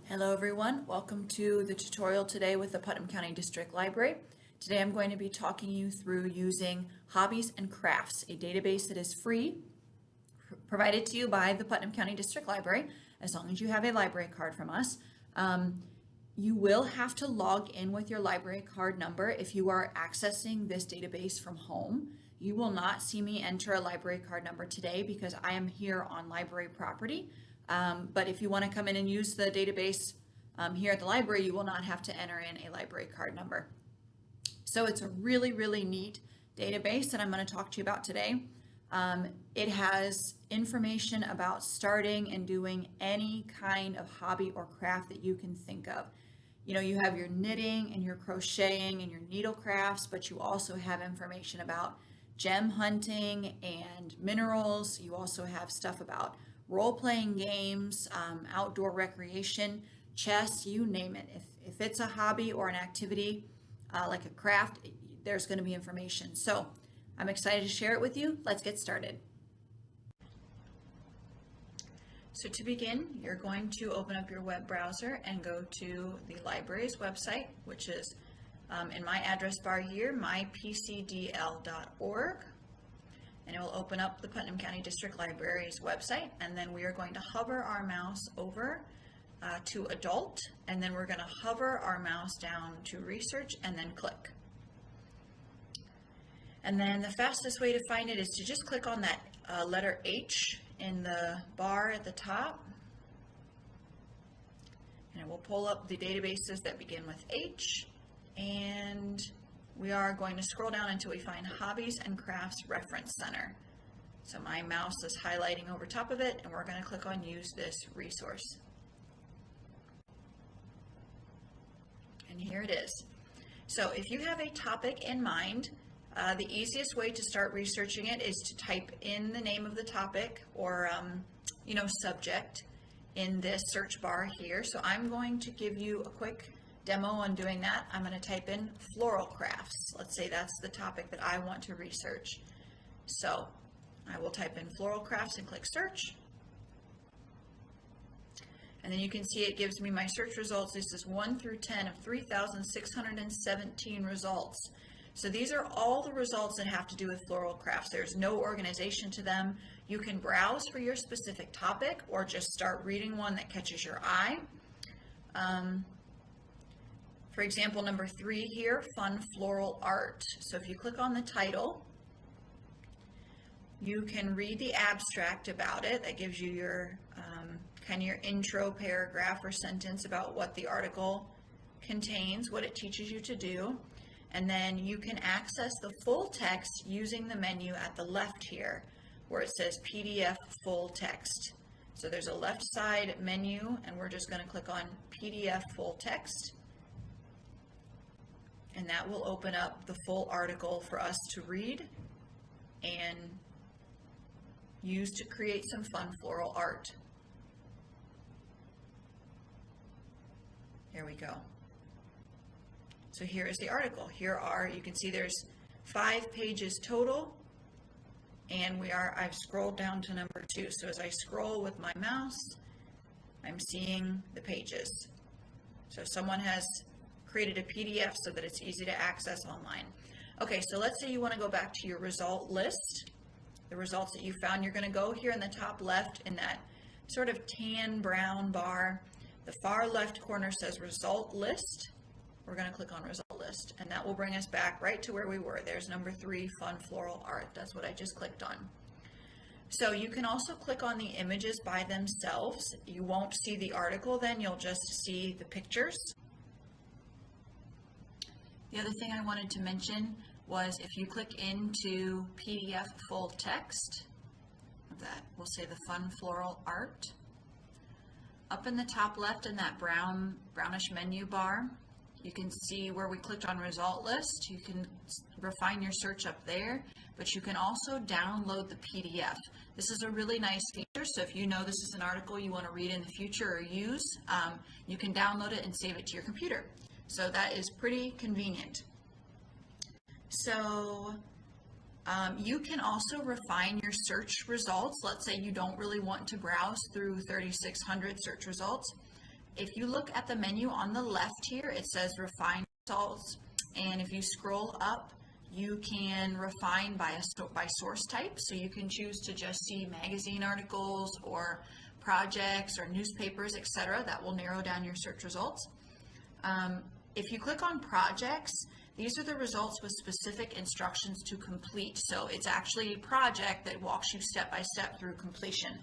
Hello everyone, welcome to the tutorial today with the Putnam County District Library. Today I'm going to be talking you through using Hobbies and Crafts, a database that is free, provided to you by the Putnam County District Library, as long as you have a library card from us. You will have to log in with your library card number if you are accessing this database from home. You will not see me enter a library card number today because I am here on library property. But if you want to come in and use the database here at the library, you will not have to enter in a library card number. So it's a really neat database that I'm going to talk to you about today. It has information about starting and doing any kind of hobby or craft that you can think of. You know, you have your knitting and your crocheting and your needle crafts, but you also have information about gem hunting and minerals. You also have stuff about role-playing games, outdoor recreation, chess, you name it. If it's a hobby or an activity like a craft, there's going to be information. So I'm excited to share it with you. Let's get started. So to begin, you're going to open up your web browser and go to the library's website, which is in my address bar here, mypcdl.org. And it will open up the Putnam County District Library's website, and then we are going to hover our mouse over to Adult, and then we're going to hover our mouse down to Research, and then click. And then the fastest way to find it is to just click on that letter H in the bar at the top, and it will pull up the databases that begin with H, and we are going to scroll down until we find Hobbies and Crafts Reference Center. So my mouse is highlighting over top of it, and we're going to click on Use This Resource. And here it is. So if you have a topic in mind, the easiest way to start researching it is to type in the name of the topic or subject in this search bar here. So I'm going to give you a quick demo on doing that. I'm going to type in floral crafts. Let's say that's the topic that I want to research. So I will type in floral crafts and click search. And then you can see it gives me my search results. This is 1 through 10 of 3,617 results. So these are all the results that have to do with floral crafts. There's no organization to them. You can browse for your specific topic or just start reading one that catches your eye. For example, number 3 here, fun floral art. So if you click on the title, you can read the abstract about it. That gives you your kind of your intro paragraph or sentence about what the article contains, what it teaches you to do. And then you can access the full text using the menu at the left here, where it says PDF full text. So there's a left side menu, and we're just going to click on PDF full text. And that will open up the full article for us to read and use to create some fun floral art. There we go. So here is the article. You can see there's 5 pages total, and I've scrolled down to number 2. So as I scroll with my mouse, I'm seeing the pages. So someone has created a PDF so that it's easy to access online. Okay, so let's say you want to go back to your result list, the results that you found. You're going to go here in the top left in that sort of tan brown bar. The far left corner says result list. We're going to click on result list, and that will bring us back right to where we were. There's number 3, fun floral art. That's what I just clicked on. So you can also click on the images by themselves. You won't see the article then, you'll just see the pictures. The other thing I wanted to mention was if you click into PDF full text, that will say the fun floral art. Up in the top left in that brownish menu bar, you can see where we clicked on result list. You can refine your search up there, but you can also download the PDF. This is a really nice feature, so if you know this is an article you want to read in the future or use, you can download it and save it to your computer. So that is pretty convenient. So you can also refine your search results. Let's say you don't really want to browse through 3,600 search results. If you look at the menu on the left here, it says refine results, and if you scroll up, you can refine by source type, so you can choose to just see magazine articles or projects or newspapers, etc. That will narrow down your search results. If you click on projects, these are the results with specific instructions to complete. So it's actually a project that walks you step by step through completion.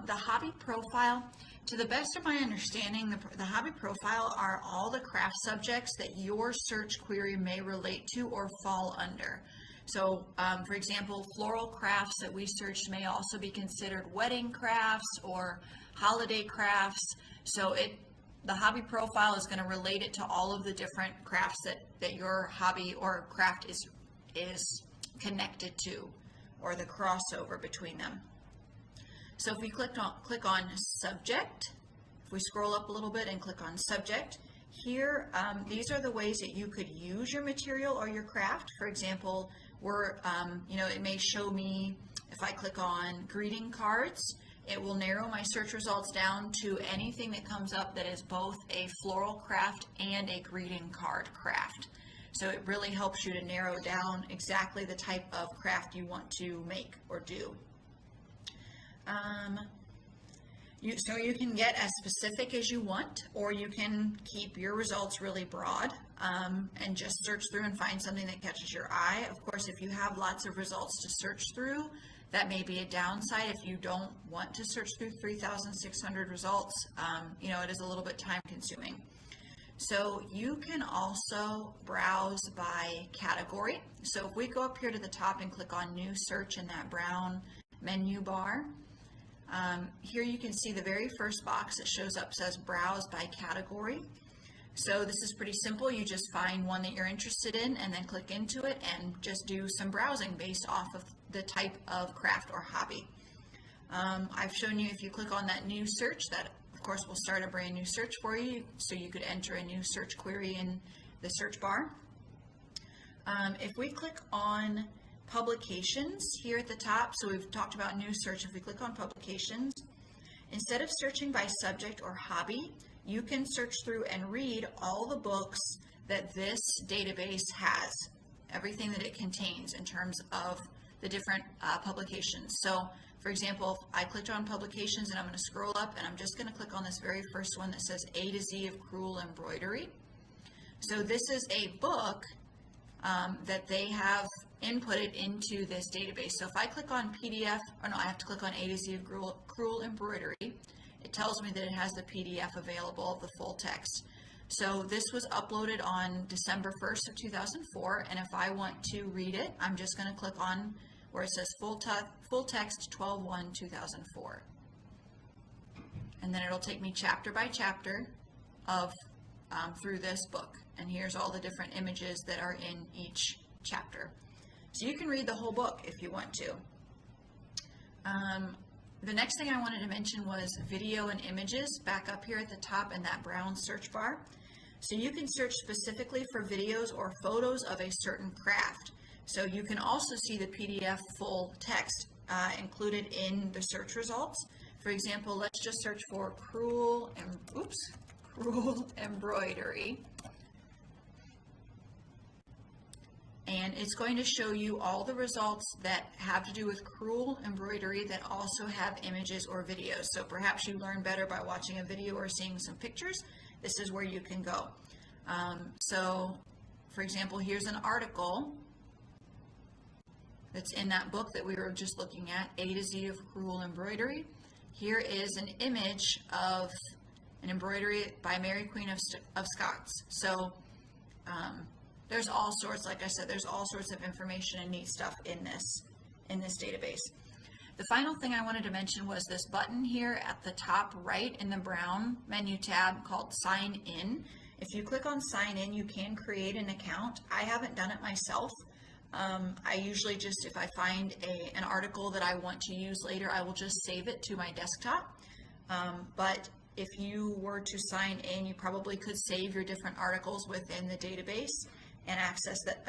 The hobby profile, to the best of my understanding, the hobby profile are all the craft subjects that your search query may relate to or fall under. So, for example, floral crafts that we searched may also be considered wedding crafts or holiday crafts. So the hobby profile is going to relate it to all of the different crafts that your hobby or craft is connected to, or the crossover between them. So if we click on subject, if we scroll up a little bit and click on subject, here, these are the ways that you could use your material or your craft. For example, it may show me, if I click on greeting cards, it will narrow my search results down to anything that comes up that is both a floral craft and a greeting card craft. So it really helps you to narrow down exactly the type of craft you want to make or do. So you can get as specific as you want, or you can keep your results really broad and just search through and find something that catches your eye. Of course, if you have lots of results to search through, that may be a downside. If you don't want to search through 3,600 results, it is a little bit time consuming. So you can also browse by category. So if we go up here to the top and click on new search in that brown menu bar, here you can see the very first box that shows up says browse by category. So this is pretty simple. You just find one that you're interested in and then click into it and just do some browsing based off of the type of craft or hobby. I've shown you, if you click on that new search, that of course will start a brand new search for you, so you could enter a new search query in the search bar. If we click on publications here at the top, so we've talked about new search. If we click on publications, instead of searching by subject or hobby, you can search through and read all the books that this database has, everything that it contains in terms of the different publications. So for example, if I clicked on publications and I'm going to scroll up and I'm just going to click on this very first one that says A to Z of Crewel Embroidery. So this is a book that they have inputted into this database. So if I click on PDF, I have to click on A to Z of Crewel Embroidery, it tells me that it has the PDF available of the full text. So this was uploaded on December 1st of 2004, and if I want to read it, I'm just going to click on where it says full text 12/1/2004. And then it'll take me chapter by chapter of through this book. And here's all the different images that are in each chapter. So you can read the whole book if you want to. The next thing I wanted to mention was video and images back up here at the top in that brown search bar. So you can search specifically for videos or photos of a certain craft. So you can also see the PDF full text included in the search results. For example, let's just search for Crewel Embroidery. And it's going to show you all the results that have to do with crewel embroidery that also have images or videos. So perhaps you learn better by watching a video or seeing some pictures. This is where you can go. So for example, here's an article that's in that book that we were just looking at, A to Z of Crewel Embroidery. Here is an image of an embroidery by Mary Queen of Scots. So there's all sorts, like I said, there's all sorts of information and neat stuff in this database. The final thing I wanted to mention was this button here at the top right in the brown menu tab called Sign In. If you click on Sign In, you can create an account. I haven't done it myself. I usually just, if I find an article that I want to use later, I will just save it to my desktop. But if you were to sign in, you probably could save your different articles within the database and access that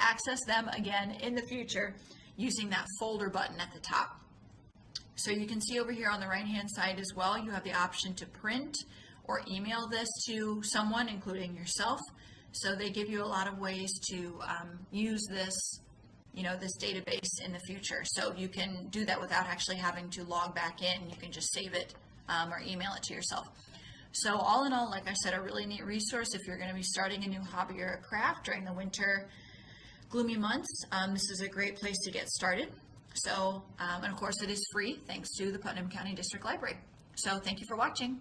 access them again in the future using that folder button at the top. So you can see over here on the right hand side as well, you have the option to print or email this to someone, including yourself. So they give you a lot of ways to use this, this database in the future. So you can do that without actually having to log back in. You can just save it or email it to yourself. So all in all, like I said, a really neat resource if you're going to be starting a new hobby or a craft during the winter gloomy months. This is a great place to get started. So, and of course it is free thanks to the Putnam County District Library. So thank you for watching.